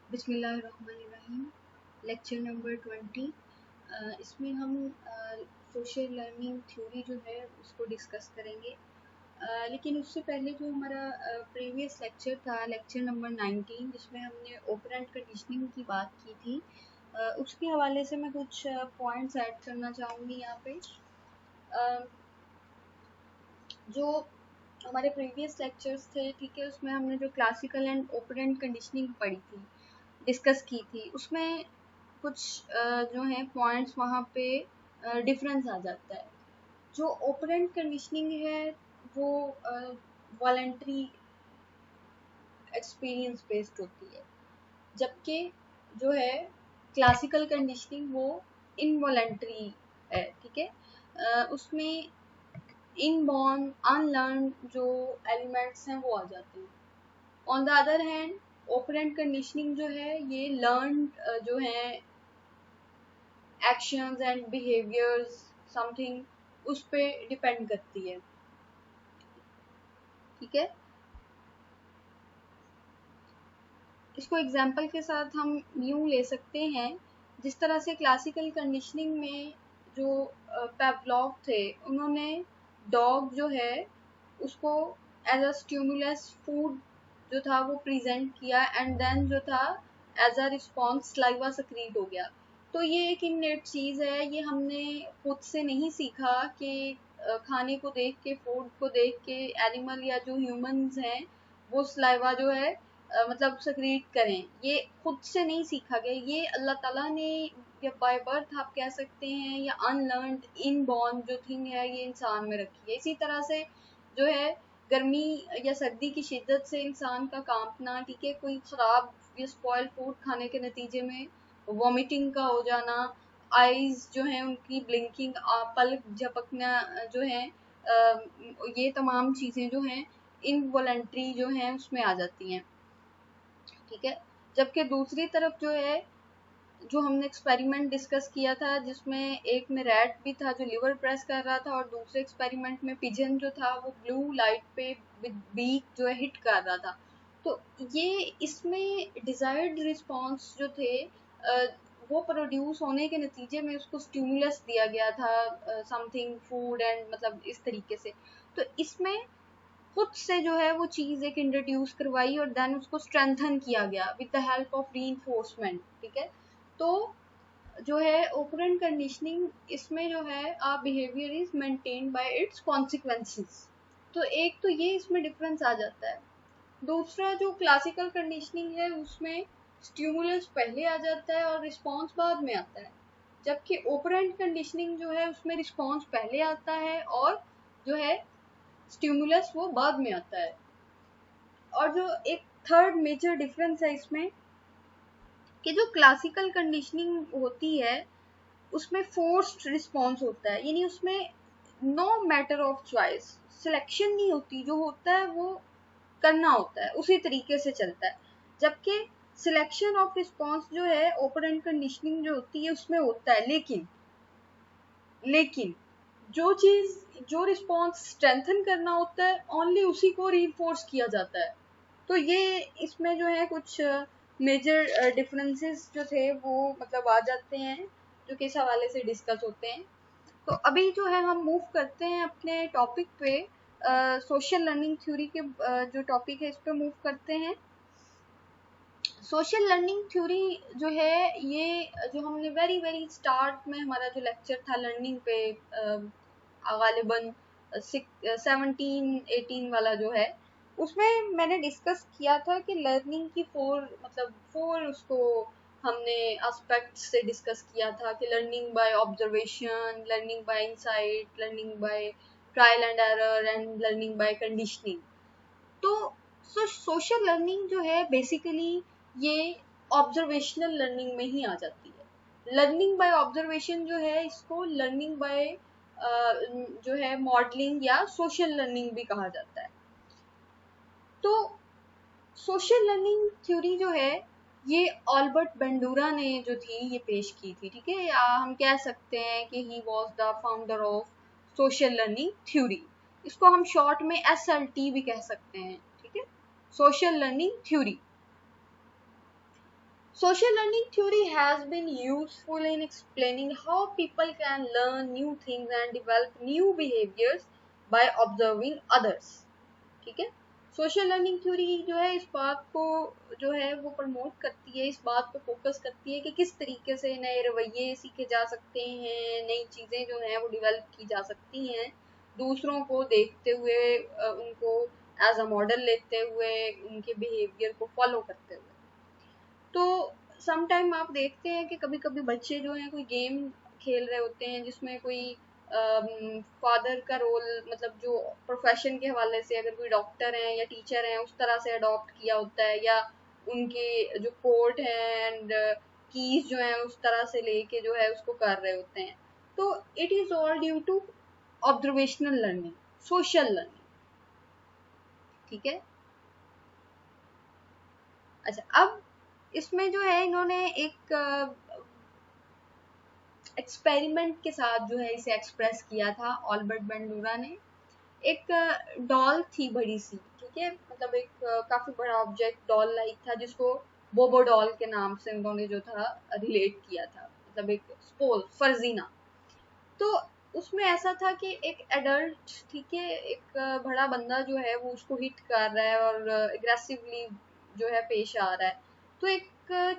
बिस्मिल्लाहिर्रहमानिर्रहीम। Lecture number 20। इसमें हम सोशल लर्निंग थ्योरी जो है उसको डिस्कस करेंगे। लेकिन उससे पहले जो हमारा प्रीवियस लेक्चर था, लेक्चर नंबर 19, जिसमें हमने ऑपरेंट कंडीशनिंग की बात की थी, उसके हवाले से मैं कुछ पॉइंट्स ऐड करना चाहूँगी यहाँ पे। जो हमारे प्रीवियस लेक्चर्स थे, ठीक है, उसमें हमने जो क्लासिकल एंड ऑपरेंट कंडीशनिंग पढ़ी थी, डिस्कस की थी, उसमें कुछ जो है पॉइंट्स वहाँ पे डिफरेंस आ जाता है। जो ऑपरेंट कंडीशनिंग है वो वॉलंटरी एक्सपीरियंस बेस्ड होती है, जबकि जो है क्लासिकल कंडीशनिंग वो इनवॉलंटरी है, ठीक है। उसमें इनबॉर्न अनलर्न जो एलिमेंट्स हैं वो आ जाते हैं। On the other hand operant conditioning जो है ये लर्न जो है एक्शंस एंड बिहेवियर्स समथिंग उस पे डिपेंड करती है, ठीक है। इसको एग्जांपल के साथ हम यूं ले सकते हैं, जिस तरह से क्लासिकल कंडीशनिंग में जो पेवलोव थे, उन्होंने डॉग जो है उसको एज अ स्टिमुलस फूड जो था वो प्रेजेंट किया, एंड देन जो था as a response saliva secrete हो गया। तो ये एक इननेट चीज़ है, ये हमने खुद से नहीं सीखा कि खाने को देख के, फूड को देख के एनिमल या जो ह्यूमंस हैं वो सलाइवा जो है मतलब सेक्रीट करें। ये खुद से नहीं सीखा गया, ये अल्लाह ताला ने या बाय बर्थ आप कह सकते हैं, या अनलर्नड इनबॉर्न जो थिंग है ये इंसान में रखी है। इसी तरह से जो है गर्मी या सर्दी की शिद्दत से इंसान का कांपना, ठीक है, कोई ख़राब या स्पॉइल फूड खाने के नतीजे में वॉमिटिंग का हो जाना, आईज जो है उनकी ब्लिंकिंग, पलक झपकना जो है, ये तमाम चीज़ें जो हैं इनवॉलंटरी जो हैं उसमें आ जाती हैं, ठीक है। जबकि दूसरी तरफ जो है, जो हमने एक्सपेरिमेंट डिस्कस किया था, जिसमें एक में रैट भी था जो लिवर प्रेस कर रहा था, और दूसरे एक्सपेरिमेंट में पिजन जो था वो ब्लू लाइट पे विद बीक जो है हिट कर रहा था। तो ये इसमें डिजायर्ड रिस्पॉन्स जो थे वो प्रोड्यूस होने के नतीजे में उसको स्टिमुलस दिया गया था, समथिंग फूड एंड मतलब इस तरीके से। तो इसमें खुद से जो है वो चीज़ एक इंट्रोड्यूस करवाई और देन उसको स्ट्रेंथन किया गया with the help of reinforcement, ठीक है। तो जो है ऑपरेंट कंडीशनिंग, इसमें जो है behaviour is maintained by it's consequences. तो एक तो ये इसमें डिफरेंस आ जाता है। दूसरा जो क्लासिकल कंडीशनिंग है उसमें स्टिमुलस पहले आ जाता है और रिस्पॉन्स बाद में आता है, जबकि ऑपरेंट कंडीशनिंग जो है उसमें रिस्पॉन्स पहले आता है और जो है स्टिमुलस वो बाद में आता है। और जो एक थर्ड मेजर डिफरेंस है इसमें, कि जो क्लासिकल कंडीशनिंग होती है उसमें फोर्स्ड रिस्पॉन्स होता है, यानी उसमें no matter of choice, selection नहीं होती, जो होता है वो करना होता है, उसी तरीके से चलता है। जबकि सिलेक्शन ऑफ रिस्पॉन्स जो है ऑपरेंट कंडीशनिंग जो होती है उसमें होता है, लेकिन जो चीज जो रिस्पॉन्स स्ट्रेंथन करना होता है ओनली उसी को रीइंफोर्स किया जाता है। तो ये इसमें जो है कुछ मेजर डिफरेंसेस जो थे वो मतलब आ जाते हैं, जो कि इस हवाले से डिस्कस होते हैं। तो अभी जो है हम मूव करते हैं अपने टॉपिक पे, सोशल लर्निंग थ्योरी के जो टॉपिक है इस पे मूव करते हैं। सोशल लर्निंग थ्योरी जो है ये जो हमने वेरी वेरी स्टार्ट में हमारा जो लेक्चर था लर्निंग पे, गालिबन 17-18 वाला जो है, उसमें मैंने डिस्कस किया था कि लर्निंग की फोर उसको हमने एस्पेक्ट से डिस्कस किया था, कि learning by observation, learning by insight, learning by trial and error, and learning by conditioning. तो सोशल लर्निंग जो है बेसिकली ये ऑब्जर्वेशनल लर्निंग में ही आ जाती है। लर्निंग बाय ऑब्जर्वेशन जो है इसको लर्निंग बाय जो है मॉडलिंग या सोशल लर्निंग भी कहा जाता है। तो सोशल लर्निंग थ्योरी जो है ये अल्बर्ट बंडूरा ने जो थी ये पेश की थी, ठीक है, या हम कह सकते हैं कि he was the founder of social learning theory. इसको हम शॉर्ट में SLT भी कह सकते हैं, ठीक है, social learning theory. Social learning theory has been useful in explaining how people can learn new things and develop new behaviors by observing others. ठीक है, सोशल लर्निंग थ्योरी जो है इस बात को जो है वो प्रमोट करती है, इस बात पे फोकस करती है कि किस तरीके से नए रवैये सीखे जा सकते हैं, नई चीज़ें जो हैं वो डेवलप की जा सकती हैं, दूसरों को देखते हुए उनको एज अ मॉडल लेते हुए उनके बिहेवियर को फॉलो करते हुए। तो सम टाइम आप देखते हैं कि कभी कभी बच्चे जो हैं कोई गेम खेल रहे होते हैं जिसमें कोई फादर का रोल, मतलब जो प्रोफेशन के हवाले से अगर कोई डॉक्टर हैं या टीचर हैं उस तरह से अडॉप्ट किया होता है, या उनके जो कोड हैं एंड कीज जो हैं उस तरह से लेके जो है उसको कर रहे होते हैं। तो it is all due to observational learning, social learning. ठीक है, अच्छा अब इसमें जो है इन्होंने एक एक्सपेरिमेंट के साथ जो है इसे एक्सप्रेस किया था ऑल्बर्ट बेंडूरा ने। एक डॉल थी बड़ी सी, ठीक है, मतलब एक काफी बड़ा ऑब्जेक्ट डॉल लाइक था जिसको बोबो डॉल के नाम से उन्होंने जो था रिलेट किया था, मतलब एक स्पोल फर्जीना। तो उसमें ऐसा था कि एक एडल्ट, ठीक है, एक बड़ा बंदा जो है वो उसको हिट कर रहा है और एग्रेसिवली जो है पेश आ रहा है। तो एक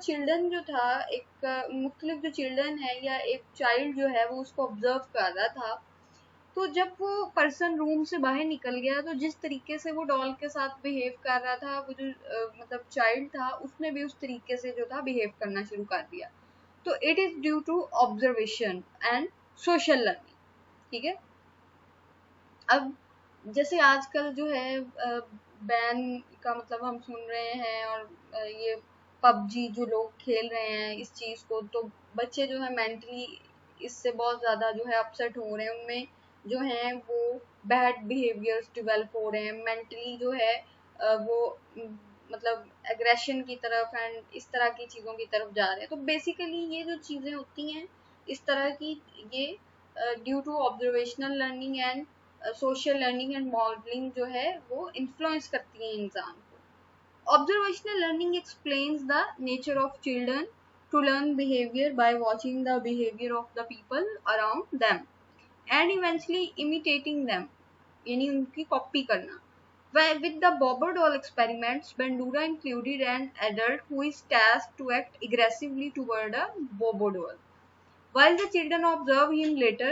चिल्ड्रन जो था, एक मुख्तलिफ जो चिल्ड्रन है या एक चाइल्ड जो है वो उसको ऑब्जर्व कर रहा था। तो जब वो पर्सन रूम से बाहर निकल गया तो जिस तरीके से वो डॉल के साथ बिहेव कर रहा था, वो जो मतलब चाइल्ड था उसने भी उस तरीके से जो था बिहेव करना शुरू कर दिया। तो it is due to observation and social learning. ठीक है, अब जैसे आजकल जो है बैन का मतलब हम सुन रहे हैं, और ये पबजी जो लोग खेल रहे हैं इस चीज को, तो बच्चे जो है मेंटली इससे बहुत ज्यादा जो है अपसेट हो रहे हैं, उनमें जो है वो बैड बिहेवियर्स डेवलप हो रहे हैं, मेंटली जो है वो मतलब एग्रेशन की तरफ एंड इस तरह की चीजों की तरफ जा रहे हैं। तो बेसिकली ये जो चीजें होती हैं इस तरह की, ये due to observational learning and social learning and modelling जो है वो इन्फ्लुएंस करती है इंसान को। Observational learning explains the nature of children to learn behaviour by watching the behaviour of the people around them and eventually imitating them, यानी उनकी copy करना। With the Bobo doll experiments, Bandura included an adult who is tasked to act aggressively toward a Bobo doll. While the children observe him later,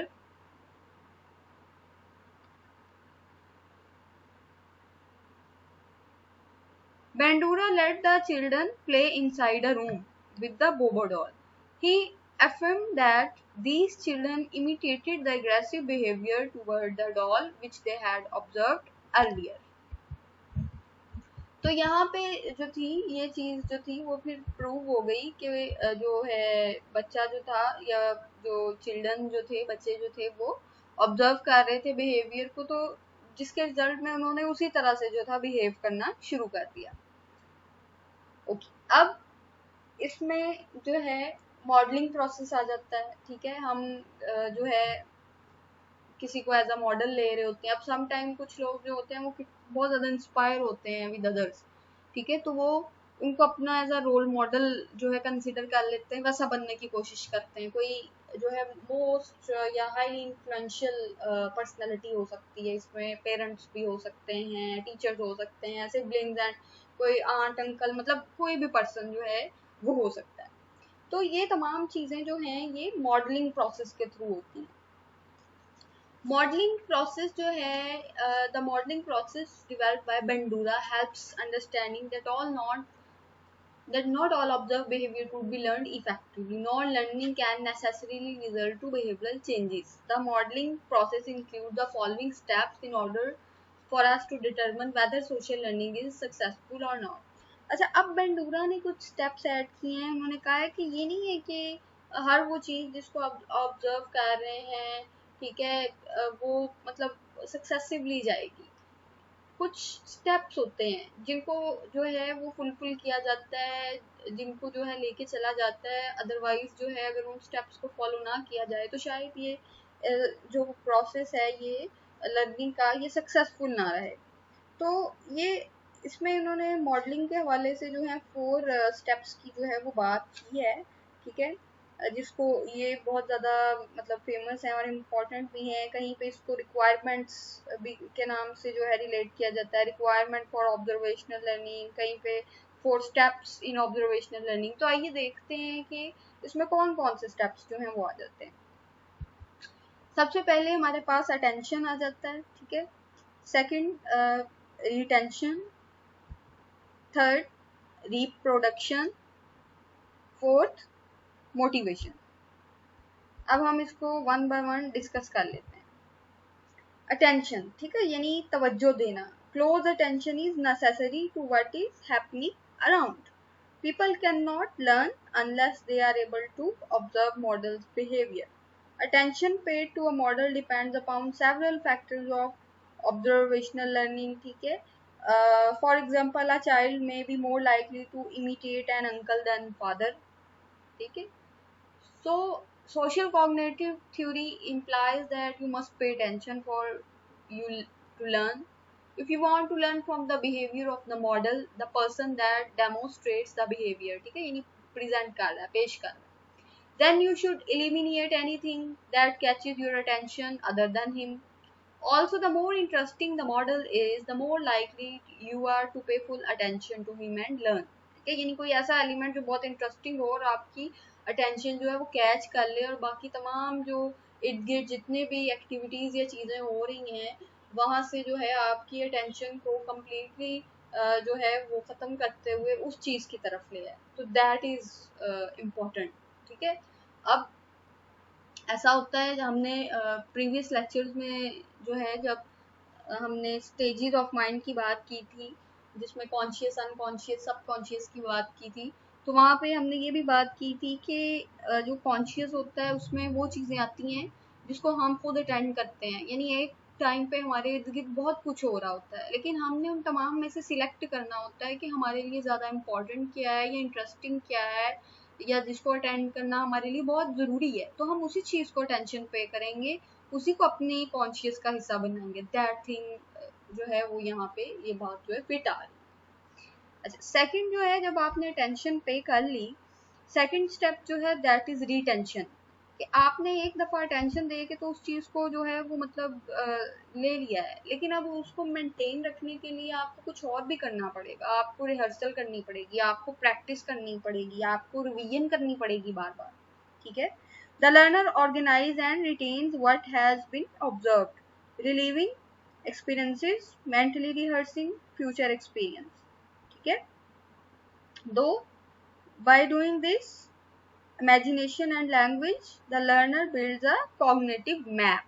Bandura let the children play inside a room with the Bobo doll. He affirmed that these children imitated the aggressive behavior toward the doll which they had observed earlier. तो यहाँ पे जो थी ये चीज जो थी वो फिर प्रूव हो गई कि जो है बच्चा जो था या जो चिल्ड्रन जो थे, बच्चे जो थे वो ऑब्जर्व कर रहे थे बिहेवियर को, तो जिसके रिजल्ट में उन्होंने उसी तरह से जो था बिहेव करना शुरू कर दिया। ओके, अब इसमें जो है मॉडलिंग प्रोसेस आ जाता है। ठीक है, हम जो है किसी को एज अ मॉडल ले रहे होते हैं। अब सम टाइम कुछ लोग जो होते हैं वो बहुत ज़्यादा इंस्पायर होते हैं विद अदर्स, ठीक है, तो वो उनको अपना एज अ रोल मॉडल जो है कंसिडर कर लेते हैं, वैसा बनने की कोशिश करते हैं। कोई जो है मोस्ट या हाईली इन्फ्लुएंशियल पर्सनैलिटी हो सकती है, इसमें पेरेंट्स भी हो सकते हैं, टीचर्स हो सकते हैं, सिबलिंग्स एंड कोई आंट अंकल, मतलब कोई भी पर्सन जो है वो हो सकता है। तो ये तमाम चीज़ें जो हैं ये मॉडलिंग प्रोसेस के थ्रू होती हैं। मॉडलिंग प्रोसेस जो है, the modelling process developed by Bandura helps understanding that not all observed behavior could be learned effectively, nor learning can necessarily result to behavioral changes. The modeling process includes the following steps in order for us to determine whether social learning is successful or not. अच्छा, अब Bandura ने कुछ steps add किए हैं। उन्होंने कहा है कि ये नहीं है कि हर वो चीज़ जिसको आप ऑब्जर्व कर रहे हैं, ठीक है, वो मतलब सक्सेसिवली जाएगी। कुछ स्टेप्स होते हैं जिनको जो है वो फुलफिल किया जाता है, जिनको जो है लेके चला जाता है, अदरवाइज जो है अगर उन स्टेप्स को फॉलो ना किया जाए तो शायद ये जो प्रोसेस है ये लर्निंग का ये सक्सेसफुल ना रहे। तो ये इसमें इन्होंने मॉडलिंग के हवाले से जो है 4 स्टेप्स की जो है वो बात की है, ठीक है, जिसको ये बहुत ज़्यादा मतलब फेमस है और इम्पोर्टेंट भी है। कहीं पे इसको रिक्वायरमेंट्स भी के नाम से जो है रिलेट किया जाता है, रिक्वायरमेंट फॉर ऑब्जर्वेशनल लर्निंग, कहीं पे 4 स्टेप्स इन ऑब्जर्वेशनल लर्निंग। तो आइए देखते हैं कि इसमें कौन कौन से स्टेप्स जो हैं वो आ जाते हैं। सबसे पहले हमारे पास अटेंशन आ जाता है, ठीक है, second retention, third reproduction, fourth motivation. अब हम इसको वन बाय वन डिस्कस कर लेते हैं। अटेंशन, ठीक है, यानी तवज्जो देना। Close attention is necessary to what is happening around. People cannot learn unless they are able to observe model's behavior. Attention paid to a model depends upon several factors of observational learning, ठीक है। For example, a child may be more likely to imitate an uncle than father, ठीक है। So, social cognitive theory implies that you must pay attention for you to learn. If you want to learn from the behavior of the model, the person that demonstrates the behavior, ठीक है, यानी present कर रहा है, पेश कर रहा है, then you should eliminate anything that catches your attention other than him. Also, the more interesting the model is, the more likely you are to pay full attention to him and learn. ठीक है, यानी कोई ऐसा element जो बहुत interesting हो और आपकी अटेंशन जो है वो कैच कर ले, और बाकी तमाम जो इर्द गिर्द जितने भी एक्टिविटीज या चीज़ें हो रही हैं वहाँ से जो है आपकी अटेंशन को कम्प्लीटली जो है वो ख़त्म करते हुए उस चीज़ की तरफ ले आए। तो दैट इज़ इम्पोर्टेंट, ठीक है। अब ऐसा होता है, हमने प्रीवियस लेक्चर्स में जो है जब हमने स्टेजेस ऑफ माइंड की बात की थी, जिसमें कॉन्शियस, अनकॉन्शियस, सबकॉन्शियस की बात की थी, तो वहाँ पे हमने ये भी बात की थी कि जो कॉन्शियस होता है उसमें वो चीज़ें आती हैं जिसको हम खुद अटेंड करते हैं, यानी एक टाइम पे हमारे इर्द गिर्द बहुत कुछ हो रहा होता है, लेकिन हमने उन तमाम में से सिलेक्ट करना होता है कि हमारे लिए ज़्यादा इम्पोर्टेंट क्या है या इंटरेस्टिंग क्या है या जिसको अटेंड करना हमारे लिए बहुत ज़रूरी है, तो हम उसी चीज़ को अटेंशन पे करेंगे, उसी को अपने कॉन्शियस का हिस्सा बनाएंगे। दैट थिंग जो है वो यहाँ पे ये बात जो है फिट आ रही है। अच्छा, सेकंड जो है, जब आपने अटेंशन पे कर ली, सेकंड स्टेप जो है दैट इज रिटेंशन, कि आपने एक दफ़ा अटेंशन दे के तो उस चीज़ को जो है वो मतलब ले लिया है, लेकिन अब उसको मेंटेन रखने के लिए आपको कुछ और भी करना पड़ेगा, आपको रिहर्सल करनी पड़ेगी, आपको प्रैक्टिस करनी पड़ेगी, आपको रिवीजन करनी पड़ेगी बार बार, ठीक है। The learner organizes and retains what has been observed, reliving experiences, mentally rehearsing future experience, ठीक है। Though by doing this imagination and language, the learner builds a cognitive map.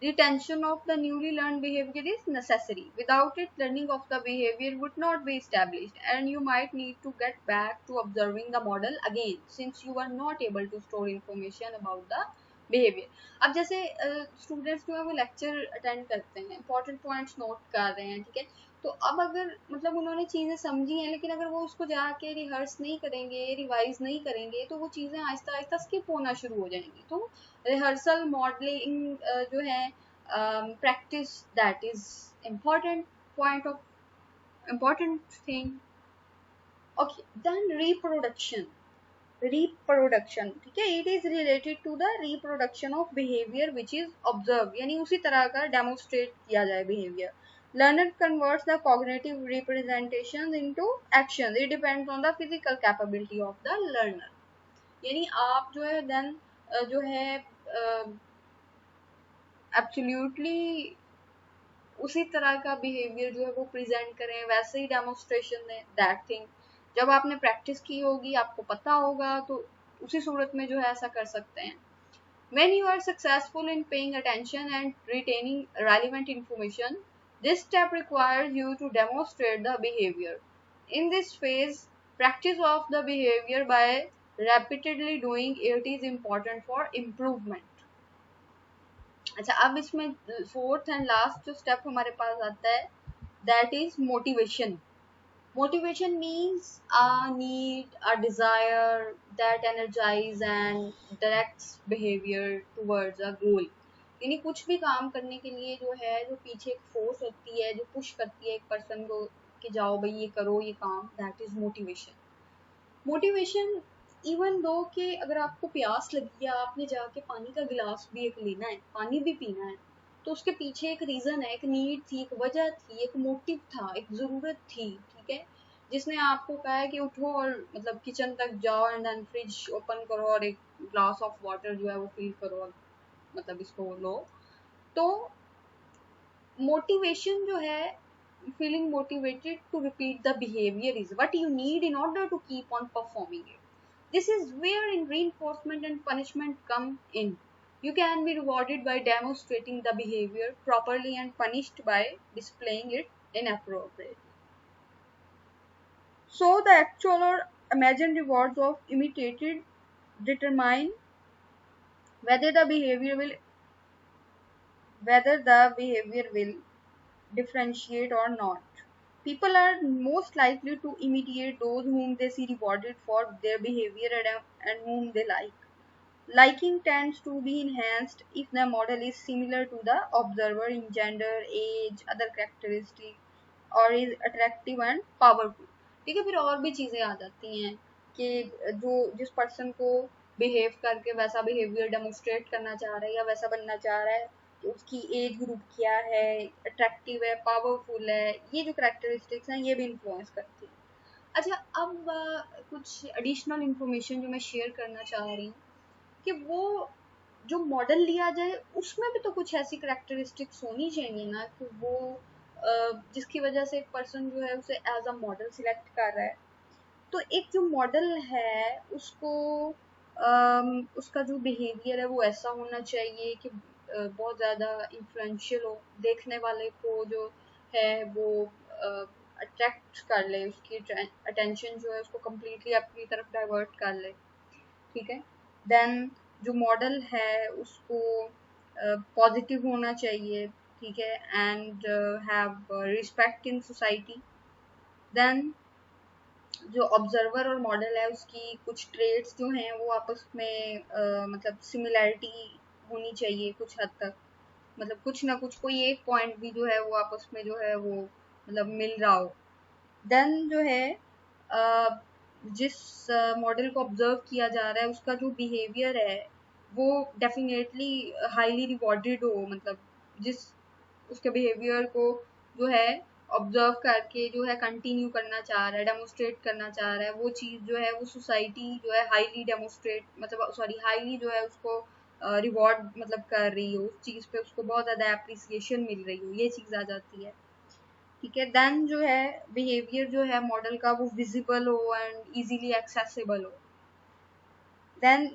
Retention of the newly learned behavior is necessary. Without it, learning of the behavior would not be established, and you might need to get back to observing the model again, since you are not able to store information about the behavior. अब जैसे students जो है वो lecture attend करते हैं, important points note कर रहे हैं, ठीक है, तो अब अगर मतलब उन्होंने चीज़ें समझी हैं, लेकिन अगर वो उसको जाके रिहर्स नहीं करेंगे, रिवाइज नहीं करेंगे, तो वो चीज़ें आहिस्ता आहिस्ता स्किप होना शुरू हो जाएंगी। तो रिहर्सल, मॉडलिंग जो है, practice, that is important point of important thing. Okay, then reproduction, ठीक है, it is related to the reproduction of behaviour which is observe, यानी उसी तरह का डेमोस्ट्रेट किया जाए behaviour. Learner converts the cognitive representations into actions. It depends on the physical capability of the learner. यानी आप जो है then जो है एब्सोल्युटली उसी तरह का बिहेवियर जो है वो प्रेजेंट करें, वैसे ही डेमोस्ट्रेशन दें, दैट थिंग। जब आपने प्रैक्टिस की होगी, आपको पता होगा, तो उसी सूरत में जो है ऐसा कर सकते हैं। When you are successful in paying attention and retaining relevant information, this step requires you to demonstrate the behavior. In this phase, practice of the behavior by repeatedly doing it is important for improvement. अच्छा, अब इसमें fourth and last जो step हमारे पास आता है, that is motivation. Motivation means a need, a desire that energizes and directs behavior towards a goal. यानी कुछ भी काम करने के लिए जो है, जो पीछे एक फोर्स होती है जो पुश करती है एक पर्सन को कि जाओ भाई ये करो ये काम, that is motivation. Motivation even though कि अगर आपको प्यास लगी है, आपने जाके पानी का गिलास भी एक लेना है, पानी भी पीना है, तो उसके पीछे एक रीजन है, एक नीड थी, एक वजह थी, एक मोटिव था, एक जरूरत थी, ठीक है, जिसने आपको कहा है कि उठो और मतलब किचन तक जाओ एंड देन फ्रिज ओपन करो और एक ग्लास ऑफ वाटर जो है वो फिल करो और मतलब इसको लो। तो मोटिवेशन जो है, feeling motivated to repeat the behavior is what you need in order to keep on performing it. This is where in reinforcement and punishment come in. You can be rewarded by demonstrating the behavior properly and punished by displaying it inappropriately. So the actual or imagined rewards of imitated determine whether the behavior will differentiate or not. People are most likely to imitate those whom they see rewarded for their behavior and whom they like. Liking tends to be enhanced if the model is similar to the observer in gender, age, other characteristics, और is attractive and powerful. ठीक है, फिर और भी चीज़ें आ जाती हैं कि जो जिस पर्सन को बिहेव करके वैसा बिहेवियर डेमोस्ट्रेट करना चाह रहा है या वैसा बनना चाह रहा है, तो उसकी एज ग्रुप क्या है, अट्रैक्टिव है, पावरफुल है, ये जो करेक्टरिस्टिक्स हैं ये भी इन्फ्लुएंस करती हैं। अच्छा, अब कुछ एडिशनल इंफॉर्मेशन जो मैं शेयर करना चाह रही हूँ कि वो जो मॉडल लिया जाए उसमें भी तो कुछ ऐसी करेक्टरिस्टिक्स होनी चाहिए ना कि वो जिसकी वजह से एक पर्सन जो है उसे एज अ मॉडल सिलेक्ट कर रहा है। तो एक जो मॉडल है उसको उसका जो बिहेवियर है वो ऐसा होना चाहिए कि बहुत ज़्यादा इन्फ्लुएंशियल हो, देखने वाले को जो है वो अट्रैक्ट कर ले, उसकी अटेंशन जो है उसको कम्प्लीटली अपनी तरफ डाइवर्ट कर ले, ठीक है। देन जो मॉडल है उसको पॉजिटिव होना चाहिए, ठीक है, and have respect in society. Then जो ऑब्जर्वर और मॉडल है उसकी कुछ ट्रेड्स जो हैं वो आपस में मतलब सिमिलैरिटी होनी चाहिए कुछ हद तक, मतलब कुछ ना कुछ कोई एक पॉइंट भी जो है वो आपस में जो है वो मतलब मिल रहा हो। देन जो है जिस मॉडल को ऑब्जर्व किया जा रहा है उसका जो बिहेवियर है वो डेफिनेटली हाईली रिवॉर्डेड हो, मतलब जिस उसके बिहेवियर को जो है ऑब्जर्व करके जो है कंटिन्यू करना चाह रहा है, डेमोस्ट्रेट करना चाह रहा है, वो चीज़ जो है वो सोसाइटी जो है हाईली डेमोस्ट्रेट मतलब सॉरी हाईली जो है उसको रिवॉर्ड मतलब कर रही हो, उस चीज़ पे उसको बहुत ज़्यादा एप्रिसिएशन मिल रही हो, ये चीज़ आ जाती है, ठीक है। देन जो है बिहेवियर जो है मॉडल का वो विजिबल हो एंड इजीली एक्सेसिबल हो। देन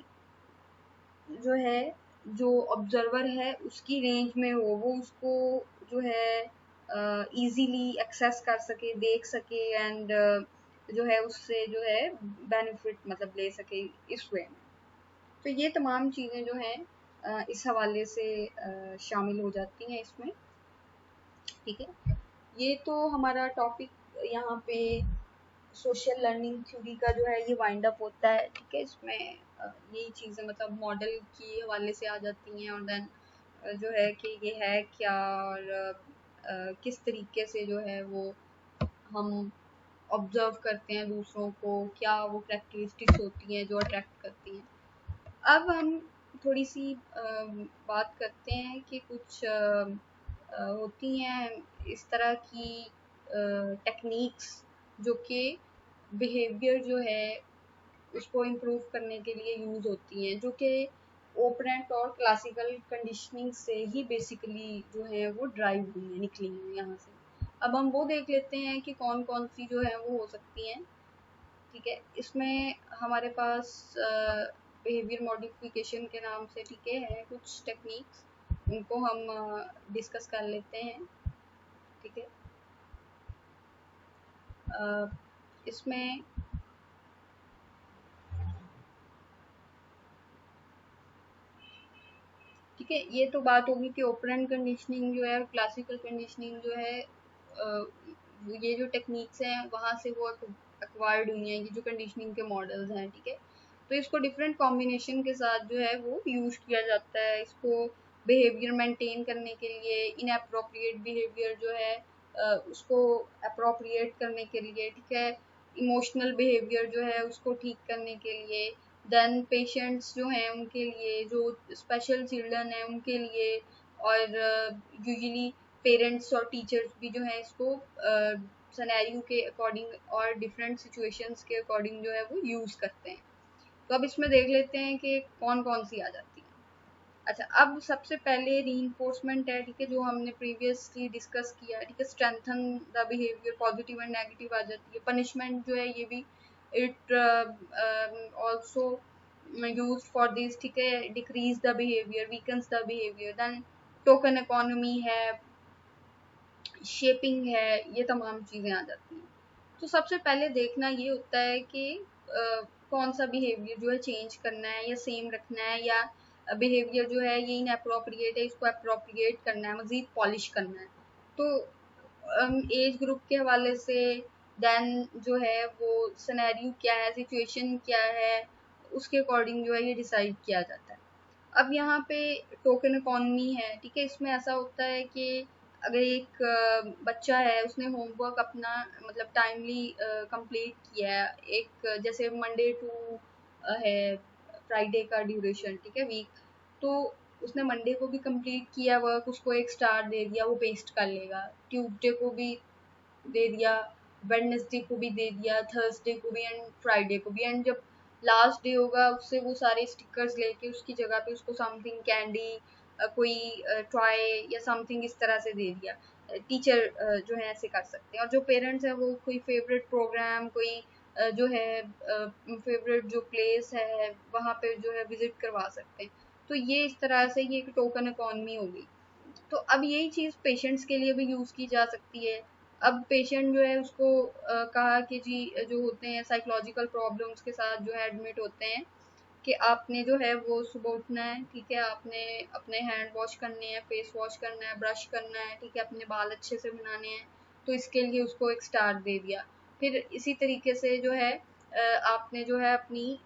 जो है जो ऑब्जर्वर है उसकी रेंज में हो, वो उसको जो है इजीली एक्सेस कर सके, देख सके एंड जो है उससे जो है बेनिफिट मतलब ले सके इस वे में। तो ये तमाम चीज़ें जो हैं इस हवाले से शामिल हो जाती हैं इसमें, ठीक है। ये तो हमारा टॉपिक यहाँ पे सोशल लर्निंग थ्योरी का जो है ये वाइंड अप होता है, ठीक है। इसमें यही चीज़ें मतलब मॉडल की हवाले से आ जाती हैं और देन जो है कि ये है क्या और किस तरीके से जो है वो हम ऑब्जर्व करते हैं दूसरों को, क्या वो कैरेक्टरिस्टिक्स होती हैं जो अट्रैक्ट करती हैं। अब हम थोड़ी सी बात करते हैं कि कुछ होती हैं इस तरह की टेक्निक्स जो कि बिहेवियर जो है उसको इम्प्रूव करने के लिए यूज़ होती हैं, जो कि ओपरेंट और क्लासिकल कंडीशनिंग से ही बेसिकली जो है वो ड्राइव हुई है, निकली हैं यहाँ से। अब हम वो देख लेते हैं कि कौन कौन सी जो है वो हो सकती हैं, ठीक है। इसमें हमारे पास बिहेवियर मॉडिफिकेशन के नाम से, ठीक है कुछ टेक्निक्स, उनको हम डिस्कस कर लेते हैं, ठीक है। इसमें ठीक है, ये तो बात होगी कि ओपरेंट कंडीशनिंग जो है, क्लासिकल कंडीशनिंग जो है, ये जो टेक्निक्स हैं वहाँ से वो एक्वायर्ड हुई हैं, ये जो कंडीशनिंग के मॉडल्स हैं, ठीक है। तो इसको डिफरेंट कॉम्बिनेशन के साथ जो है वो यूज किया जाता है। इसको बिहेवियर मेंटेन करने के लिए इनअप्रोप्रिएट बिहेवियर जो है उसको अप्रोप्रिएट करने के लिए, ठीक है, इमोशनल बिहेवियर जो है उसको ठीक करने के लिए, देन पेशेंट्स जो हैं उनके लिए, जो स्पेशल चिल्ड्रन हैं उनके लिए, और यूजुअली पेरेंट्स और टीचर्स भी जो है इसको सिनेरियो के अकॉर्डिंग और डिफरेंट सिचुएशंस के अकॉर्डिंग जो है वो यूज़ करते हैं। तो अब इसमें देख लेते हैं कि कौन कौन सी आ जाती है। अच्छा, अब सबसे पहले रीइंफोर्समेंट है, ठीक है, जो हमने प्रीवियसली डिस्कस किया, ठीक है, strengthen the behaviour, positive and negative आ जाती है। पनिशमेंट जो है ये भी it also use for this, ठीक है, decrease the behaviour, weakens the behaviour. Then token economy है, शेपिंग है, ये तमाम चीज़ें आ जाती हैं। तो सबसे पहले देखना ये होता है कि कौन सा बिहेवियर जो है चेंज करना है या सेम रखना है, या बिहेवियर जो है ये इनअप्रोप्रिएट है, इसको अप्रोप्रिएट करना है, मज़ीद पॉलिश करना है। तो एज ग्रुप के हवाले से, देन जो है वो सिनेरियो क्या है, सिचुएशन क्या है, उसके अकॉर्डिंग जो है ये डिसाइड किया जाता है। अब यहाँ पे टोकन इकोनॉमी है, ठीक है, इसमें ऐसा होता है कि अगर एक बच्चा है, उसने होमवर्क अपना मतलब टाइमली कंप्लीट किया है, एक जैसे मंडे टू है फ्राइडे का ड्यूरेशन, ठीक है, वीक, तो उसने मंडे को भी कंप्लीट किया वर्क, उसको एक स्टार दे दिया, वो पेस्ट कर लेगा। ट्यूसडे को भी दे दिया, वेडनेसडे को भी दे दिया, थर्सडे को भी एंड फ्राइडे को भी, एंड जब लास्ट डे होगा उससे वो सारे स्टिकर्स लेके उसकी जगह पे उसको समथिंग कैंडी, कोई टॉय या समथिंग इस तरह से दे दिया। टीचर जो है ऐसे कर सकते हैं, और जो पेरेंट्स हैं वो कोई फेवरेट प्रोग्राम, कोई जो है फेवरेट जो प्लेस है वहाँ पे जो है विजिट करवा सकते हैं। तो ये इस तरह से ये एक टोकन इकोनॉमी होगी। तो अब यही चीज़ पेशेंट्स के लिए भी यूज़ की जा सकती है। अब पेशेंट जो है उसको कहा कि जी जो होते हैं साइकोलॉजिकल प्रॉब्लम्स के साथ जो है एडमिट होते हैं, कि आपने जो है वो सुबह उठना है, ठीक है, आपने अपने हैंड वॉश करने हैं, फेस वॉश करना है, ब्रश करना है, ठीक है, अपने बाल अच्छे से बनाने हैं, तो इसके लिए उसको एक स्टार दे दिया। फिर इसी तरीके से जो है आपने जो है अपनी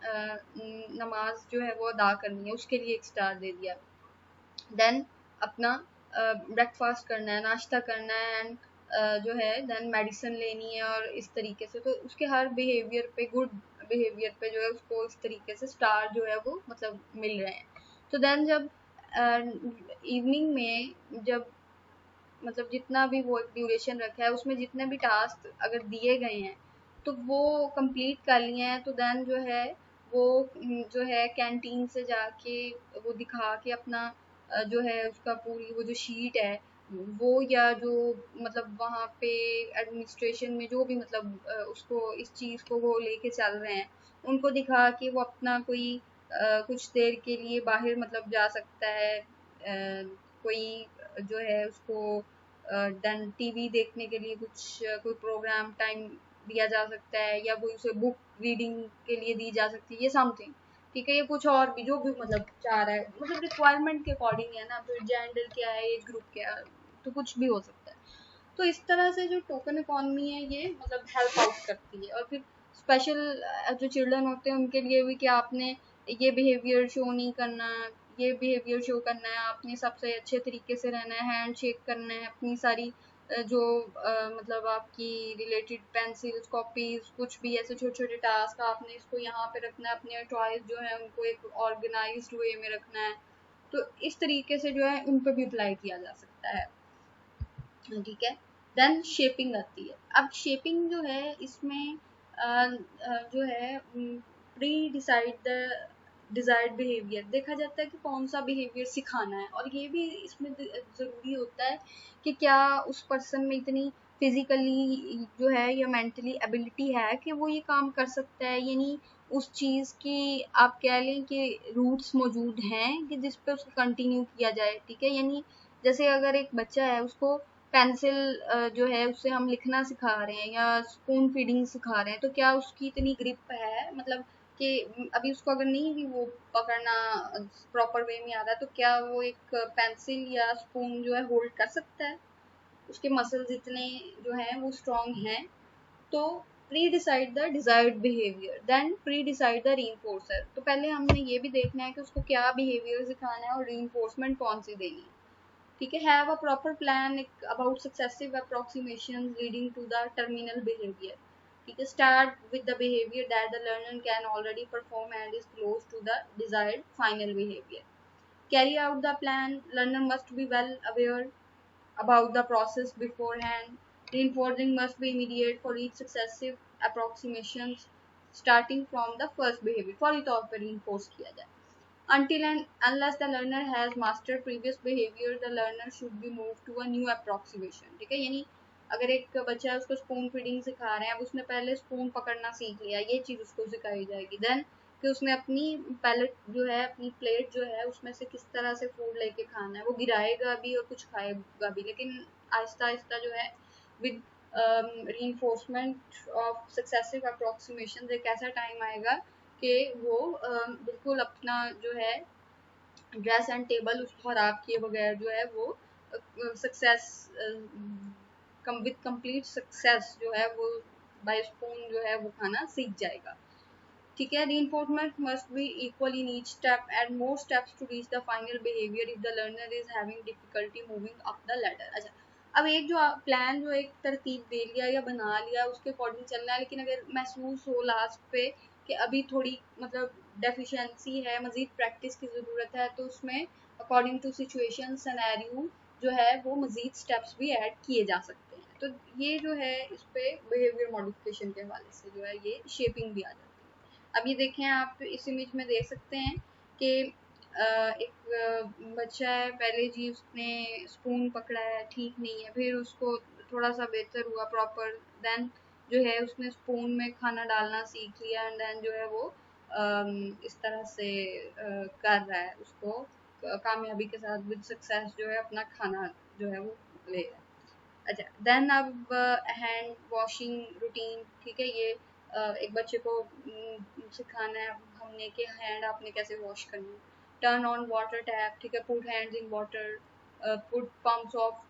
नमाज जो है वो अदा करनी है, उसके लिए एक स्टार दे दिया। देन अपना ब्रेकफास्ट करना है, नाश्ता करना है, एंड जो है देन मेडिसिन लेनी है, और इस तरीके से तो उसके हर बिहेवियर पे, गुड बिहेवियर पे जो है उसको इस तरीके से स्टार जो है वो मतलब मिल रहे हैं। तो देन जब इवनिंग में जब मतलब जितना भी वो ड्यूरेशन रखा है उसमें जितने भी टास्क अगर दिए गए हैं तो वो कंप्लीट कर लिए हैं, तो देन जो है वो जो है कैंटीन से जाके वो दिखा के अपना जो है उसका पूरी वो जो शीट है वो, या जो मतलब वहाँ पे एडमिनिस्ट्रेशन में जो भी मतलब उसको इस चीज़ को वो लेके चल रहे हैं, उनको दिखा के वो अपना कोई कुछ देर के लिए बाहर मतलब जा सकता है, कोई जो है उसको देन टीवी देखने के लिए कुछ कोई प्रोग्राम टाइम दिया जा सकता है, या कोई उसे बुक रीडिंग के लिए दी जा सकती है, ये समथिंग, ठीक है, ये कुछ और भी जो भी मतलब चाह रहा है, मतलब रिक्वायरमेंट के अकॉर्डिंग है ना, तो जेंडर क्या है, एज ग्रुप क्या है, तो कुछ भी हो सकता है। तो इस तरह से जो टोकन इकोनॉमी है ये मतलब हेल्प आउट करती है। और फिर स्पेशल जो चिल्ड्रन होते हैं उनके लिए भी कि आपने ये बिहेवियर शो नहीं करना, ये बिहेवियर शो करना है, आपने सबसे अच्छे तरीके से रहना है, हैंड शेक करना है, अपनी सारी जो मतलब आपकी रिलेटेड पेंसिल्स, कॉपीज, कुछ भी ऐसे छोटे छोटे टास्क आपने इसको यहाँ पे रखना है, अपने टॉयज जो है उनको एक ऑर्गेनाइज्ड वे में रखना है। तो इस तरीके से जो है उन पर भी अप्लाई किया जा सकता है, ठीक है। देन शेपिंग आती है। अब शेपिंग जो है इसमें जो है pre decide the desired behaviour देखा जाता है कि कौन सा बिहेवियर सिखाना है, और ये भी इसमें ज़रूरी होता है कि क्या उस पर्सन में इतनी फिजिकली जो है या मेंटली एबिलिटी है कि वो ये काम कर सकता है, यानी उस चीज़ की आप कह लें कि रूट्स मौजूद हैं कि जिस पे उसको कंटिन्यू किया जाए, ठीक है। यानी जैसे अगर एक बच्चा है उसको पेंसिल जो है उससे हम लिखना सिखा रहे हैं या स्पून फीडिंग सिखा रहे हैं, तो क्या उसकी इतनी ग्रिप है मतलब कि अभी उसको अगर नहीं भी वो पकड़ना प्रॉपर वे में आ रहा है, तो क्या वो एक पेंसिल या स्पून जो है होल्ड कर सकता है, उसके मसल्स इतने जो हैं वो स्ट्रॉन्ग हैं। तो pre decide the desired behaviour, then pre decide the reinforcer. तो पहले हमने ये भी देखना है कि उसको क्या बिहेवियर सिखाना है और रीइंफोर्समेंट कौन सी देनी है। ठीक है, have a proper plan about successive approximation leading to the terminal behaviour. ठीक है, start with the behaviour that the learner can already perform and is close to the desired final behaviour. Carry out the plan. Learner must be well aware about the process beforehand. Reinforcing must be immediate for each successive approximations starting from the first behavior. फौरी तौर पर reinforce किया जाए. Until and unless the learner has mastered previous behavior, the learner should be moved to a new approximation. ठीक है, यानी अगर एक बच्चा है उसको स्पून फीडिंग सिखा रहे हैं, अब उसने पहले स्पून पकड़ना सीख लिया, ये चीज़ उसको सिखाई जाएगी। देन कि उसने अपनी पैलेट जो है, अपनी प्लेट जो है, उसमें से किस तरह से फूड लेके खाना है, वो गिराएगा भी और कुछ खाएगा भी, लेकिन आहिस्ता आहिस्ता जो है with reinforcement of successive approximation एक ऐसा टाइम आएगा कि वो बिल्कुल अपना जो है ड्रेस एंड टेबल उसको खराब किए बगैर जो है वो सक्सेस विद कंप्लीट सक्सेस जो है वो बाय स्पून जो है वो खाना सीख जाएगा। ठीक है, reinforcement must be equal in each step and more steps to reach the final behavior if the learner is having difficulty moving up the ladder। अच्छा, अब एक जो प्लान जो एक तरतीब दे लिया या बना लिया उसके अकॉर्डिंग चलना है, लेकिन अगर महसूस हो लास्ट पे कि अभी थोड़ी मतलब डेफिशिएंसी है, मजीद प्रैक्टिस की ज़रूरत है, तो उसमें अकॉर्डिंग टू सिचुएशन सिनेरियो जो है वो मजीद स्टेप्स भी ऐड किए जा सकते हैं। तो ये जो है इस पे बिहेवियर मॉडिफिकेशन के हवाले से जो है ये शेपिंग भी आ जाती है। अब ये देखें, आप इस इमेज में देख सकते हैं कि एक बच्चा है, पहले जी उसने स्पून पकड़ा है, ठीक नहीं है, फिर उसको थोड़ा सा बेहतर हुआ प्रॉपर, देन जो है उसने स्पून में खाना डालना सीख लिया एंड देन जो है वो इस तरह से कर रहा है, उसको कामयाबी के साथ विद सक्सेस जो है अपना खाना जो है वो ले रहा है। अच्छा, देन अब हैंड वॉशिंग रूटीन। ठीक है, ये एक बच्चे को सिखाना है हमने कि हैंड आपने कैसे वॉश करना है। Turn on water tap. ठीक है, put hands in water, put pumps of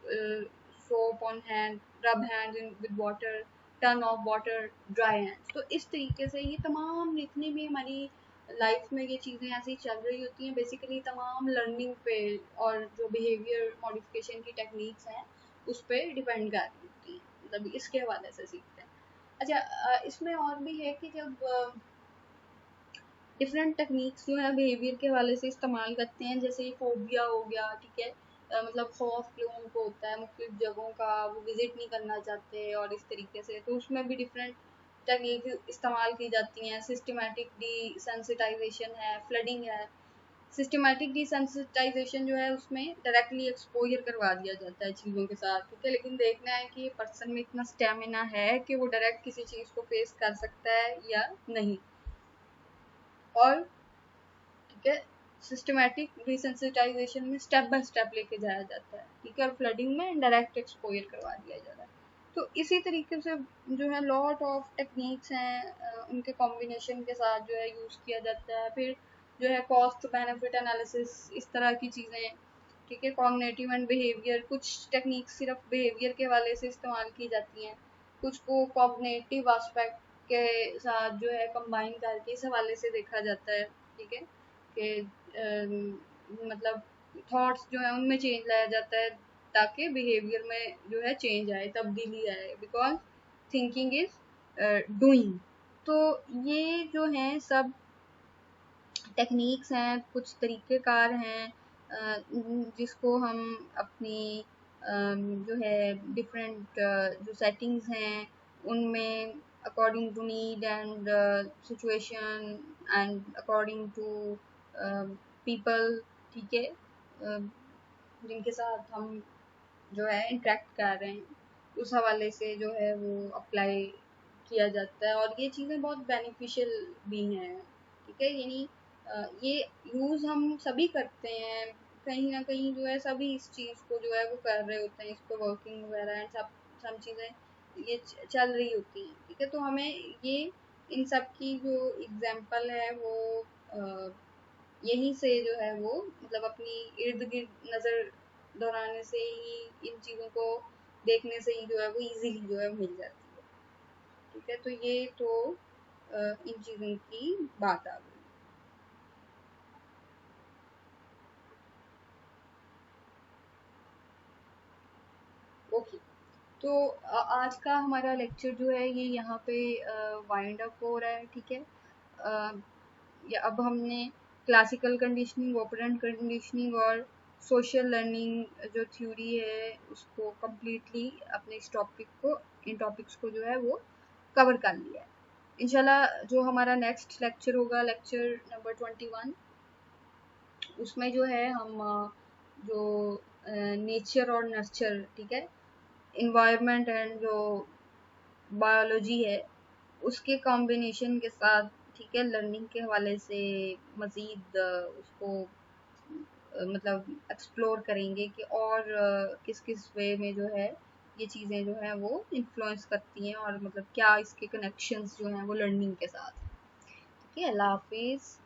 soap on hand, rub hands in with water, turn off water, dry hands. तो इस तरीके से ये तमाम जितनी भी हमारी लाइफ में ये चीज़ें ऐसी चल रही होती हैं, बेसिकली तमाम लर्निंग पे और जो बिहेवियर मॉडिफिकेशन की टेक्निक्स हैं उस पर डिपेंड कर रही होती हैं, मतलब इसके हवाले से सीखते हैं। अच्छा, इसमें और भी है कि जब डिफरेंट टेक्निक्स जो है बिहेवियर के हवाले से इस्तेमाल करते हैं, जैसे फोबिया हो गया, ठीक है, मतलब खौफ लोगों को होता है मुख्तलिफ जगहों का, वो विजिट नहीं करना चाहते और इस तरीके से, तो उसमें भी डिफरेंट टेक्निक इस्तेमाल की जाती हैं। सिस्टमेटिक डिसेंसिटाइजेशन है, फ्लडिंग है। सिस्टमेटिक डिसेंसिटाइजेशन जो है उसमें डायरेक्टली एक्सपोजर करवा दिया जाता है चीज़ों के साथ, ठीक है, लेकिन देखना है कि पर्सन में इतना स्टेमिना है कि वो डायरेक्ट किसी चीज़ को फेस कर सकता है या नहीं। और ठीक है, सिस्टमेटिक डिसेंसिटाइजेशन में स्टेप बाय स्टेप लेके जाया जाता है, ठीक है, और फ्लडिंग में डायरेक्ट एक्सपोजर करवा दिया जाता है। तो इसी तरीके से जो है लॉट ऑफ टेक्निक्स हैं, उनके कॉम्बिनेशन के साथ जो है यूज़ किया जाता है। फिर जो है कॉस्ट बेनिफिट एनालिसिस, इस तरह की चीज़ें, ठीक है, कॉग्निटिव एंड बिहेवियर, कुछ टेक्निक्स सिर्फ बिहेवियर के हवाले से इस्तेमाल की जाती हैं, कुछ को कॉग्निटिव एस्पेक्ट के साथ जो है कंबाइन करके इस हवाले से देखा जाता है, ठीक है, कि मतलब थॉट्स जो है उनमें चेंज लाया जाता है ताकि बिहेवियर में जो है चेंज आए, तब्दीली आए, बिकॉज थिंकिंग इज डूइंग। तो ये जो हैं सब टेक्निक्स हैं, कुछ तरीक़ेकार हैं जिसको हम अपनी जो है डिफरेंट जो सेटिंग्स हैं उनमें according to need and situation and according to people, ठीक है, जिनके साथ हम जो है इंटरेक्ट कर रहे हैं उस हवाले से जो है वो अप्लाई किया जाता है, और ये चीज़ें बहुत बेनिफिशियल भी हैं, ठीक है, यानी ये यूज़ हम सभी करते हैं, कहीं ना कहीं जो है सभी इस चीज़ को जो है वो कर रहे होते हैं, इस पर वर्किंग वगैरह एंड सब चीज़ें ये चल रही होती हैं, ठीक है, तो हमें ये इन सब की जो एग्जाम्पल है वो यहीं से जो है वो मतलब अपनी इर्द गिर्द नज़र दौड़ाने से ही, इन चीज़ों को देखने से ही जो है वो इजीली जो है मिल जाती है, ठीक है, तो ये तो इन चीज़ों की बात आ गई। तो आज का हमारा लेक्चर जो है ये यहाँ पे वाइंड अप हो रहा है, ठीक है। अब हमने क्लासिकल कंडीशनिंग, ऑपरेंट कंडीशनिंग और सोशल लर्निंग जो थ्योरी है उसको कम्प्लीटली अपने इस टॉपिक को, इन टॉपिक्स को जो है वो कवर कर लिया है। इंशाल्लाह जो हमारा नेक्स्ट लेक्चर होगा, लेक्चर नंबर 21, उसमें जो है हम जो नेचर और नर्चर, ठीक है, इन्वायरमेंट एंड जो बायोलॉजी है उसके कॉम्बिनेशन के साथ, ठीक है, लर्निंग के हवाले से मज़ीद उसको मतलब एक्सप्लोर करेंगे कि और किस किस वे में जो है ये चीज़ें जो हैं वो इन्फ्लुएंस करती हैं और मतलब क्या इसके कनेक्शंस जो हैं वो लर्निंग के साथ। ठीक है, अल्लाह हाफिज़।